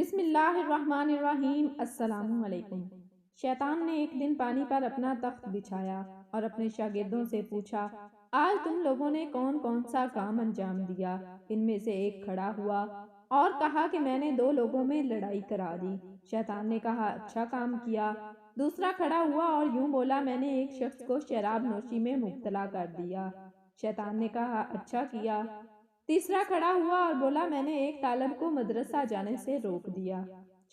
بسم اللہ الرحمن الرحیم۔ السلام علیکم۔ شیطان نے ایک دن پانی پر اپنا تخت بچھایا اور اپنے شاگردوں سے پوچھا، آج تم لوگوں نے کون کون سا کام انجام دیا؟ ان میں سے ایک کھڑا ہوا اور کہا کہ میں نے 2 لوگوں میں لڑائی کرا دی۔ شیطان نے کہا، اچھا کام کیا۔ دوسرا کھڑا ہوا اور یوں بولا، میں نے ایک شخص کو شراب نوشی میں مبتلا کر دیا۔ شیطان نے کہا، اچھا کیا۔ تیسرا کھڑا ہوا اور بولا، میں نے ایک طالب کو مدرسہ جانے سے روک دیا۔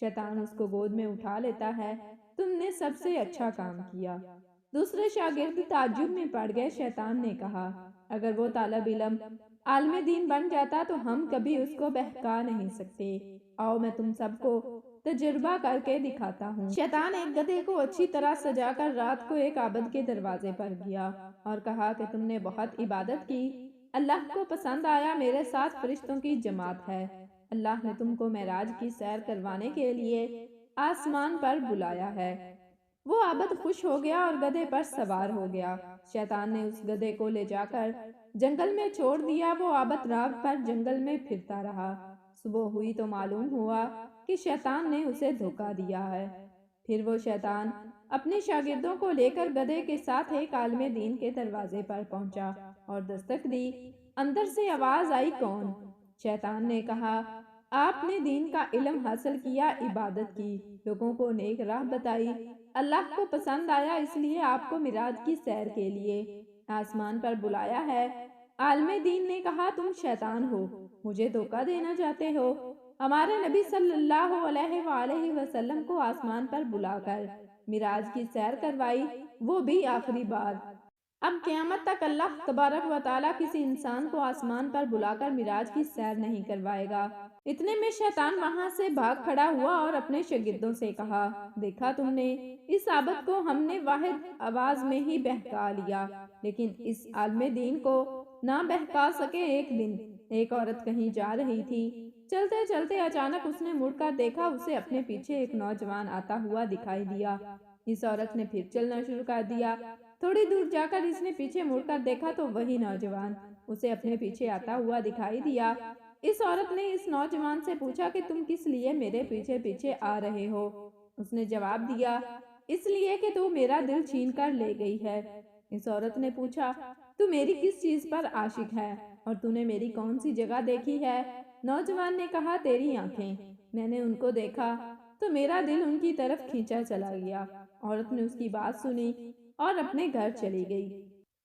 شیطان اس کو گود میں اٹھا لیتا ہے، تم نے سب سے اچھا کام کیا۔ دوسرے شاگرد تعجب میں پڑ گئے۔ شیطان نے کہا، اگر وہ طالب علم عالم دین بن جاتا تو ہم کبھی اس کو بہکا نہیں سکتے۔ آؤ میں تم سب کو تجربہ کر کے دکھاتا ہوں۔ شیطان ایک گدھے کو اچھی طرح سجا کر رات کو ایک عابد کے دروازے پر گیا اور کہا کہ تم نے بہت عبادت کی، اللہ کو پسند آیا، میرے ساتھ فرشتوں کی جماعت ہے۔ اللہ نے تم کو معراج کی سیر کروانے کے لیے آسمان پر بلایا ہے۔ وہ عابد خوش ہو گیا اور گدھے پر سوار ہو گیا۔ شیطان نے اس گدھے کو لے جا کر جنگل میں چھوڑ دیا۔ وہ عابد رات بھر جنگل میں پھرتا رہا۔ صبح ہوئی تو معلوم ہوا کہ شیطان نے اسے دھوکا دیا ہے۔ پھر وہ شیطان اپنے شاگردوں کو لے کر گدھے کے ساتھ ایک عالم دین کے دروازے پر پہنچا اور دستک دی۔ اندر سے آواز آئی، کون؟ شیطان نے کہا، آپ نے دین کا علم حاصل کیا، عبادت کی، لوگوں کو نیک راہ بتائی، اللہ کو پسند آیا، اس لیے آپ کو معراج کی سیر کے لیے آسمان پر بلایا ہے۔ عالم دین نے کہا، تم شیطان ہو، مجھے دھوکا دینا چاہتے ہو۔ ہمارے نبی صلی اللہ علیہ وآلہ وسلم کو آسمان پر بلا کر معراج کی سیر کروائی، وہ بھی آخری بار۔ اب قیامت تک اللہ تبارک و تعالیٰ کسی انسان کو آسمان پر بلا کر معراج کی سیر نہیں کروائے گا۔ اتنے میں شیطان وہاں سے بھاگ کھڑا ہوا اور اپنے شاگردوں سے کہا، دیکھا تم نے، اس عابد کو ہم نے واحد آواز میں ہی بہکا لیا، لیکن اس عالم دین کو نہ بہکا سکے۔ ایک دن ایک عورت کہیں جا رہی تھی، چلتے چلتے اچانک اس نے مڑ کر دیکھا، اسے اپنے پیچھے ایک نوجوان آتا ہوا دکھائی دیا۔ اس عورت نے پھر چلنا شروع کر دیا۔ تھوڑی دور جا کر اس نے پیچھے مڑ کر دیکھا تو وہی نوجوان اسے اپنے پیچھے آتا ہوا دکھائی دیا۔ اس عورت نے اس نوجوان سے پوچھا کہ تم کس لیے میرے پیچھے پیچھے آ رہے ہو؟ اس نے جواب دیا، اس لیے کہ تو میرا دل چھین کر لے گئی ہے۔ اس عورت نے پوچھا، تو میری کس چیز پر عاشق ہے اور تو نے میری کون سی جگہ دیکھی ہے؟ نوجوان نے کہا، تیری آنکھیں، میں نے ان کو دیکھا تو میرا دل ان کی طرف کھینچا چلا گیا۔ عورت نے اس کی بات سنی اور اپنے گھر چلی گئی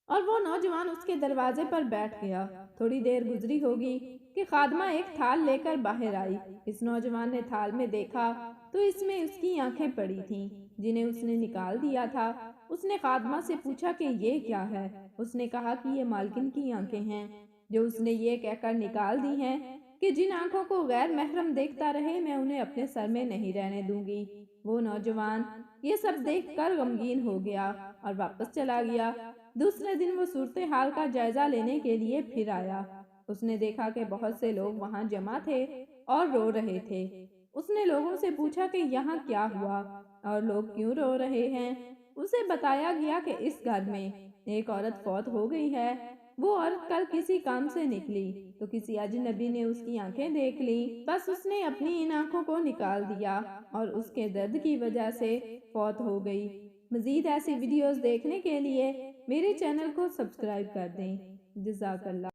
اور وہ نوجوان اس کے دروازے پر بیٹھ گیا۔ تھوڑی دیر گزری ہوگی کہ خادمہ ایک تھال لے کر باہر آئی۔ اس نوجوان نے تھال میں دیکھا تو اس میں اس کی آنکھیں پڑی تھیں جنہیں اس نے نکال دیا تھا۔ اس نے خادمہ سے پوچھا کہ یہ کیا ہے؟ اس نے کہا کہ یہ مالکن کی آنکھیں ہیں، جو اس نے یہ کہہ کر نکال دی ہیں کہ جن آنکھوں کو غیر محرم دیکھتا رہے میں انہیں اپنے سر میں نہیں رہنے دوں گی۔ وہ نوجوان یہ سب دیکھ کر غمگین ہو گیا اور واپس چلا گیا۔ دوسرے دن وہ صورتحال کا جائزہ لینے کے لیے پھر آیا۔ اس نے دیکھا کہ بہت سے لوگ وہاں جمع تھے اور رو رہے تھے۔ اس نے لوگوں سے پوچھا کہ یہاں کیا ہوا اور لوگ کیوں رو رہے ہیں؟ اسے بتایا گیا کہ اس گھر میں ایک عورت فوت ہو گئی ہے۔ وہ عورت کل کسی کام سے نکلی تو کسی اجنبی نے اس کی آنکھیں دیکھ لی، بس اس نے اپنی ان آنکھوں کو نکال دیا اور اس کے درد کی وجہ سے فوت ہو گئی۔ مزید ایسی ویڈیوز دیکھنے کے لیے میرے چینل کو سبسکرائب کر دیں۔ جزاک اللہ۔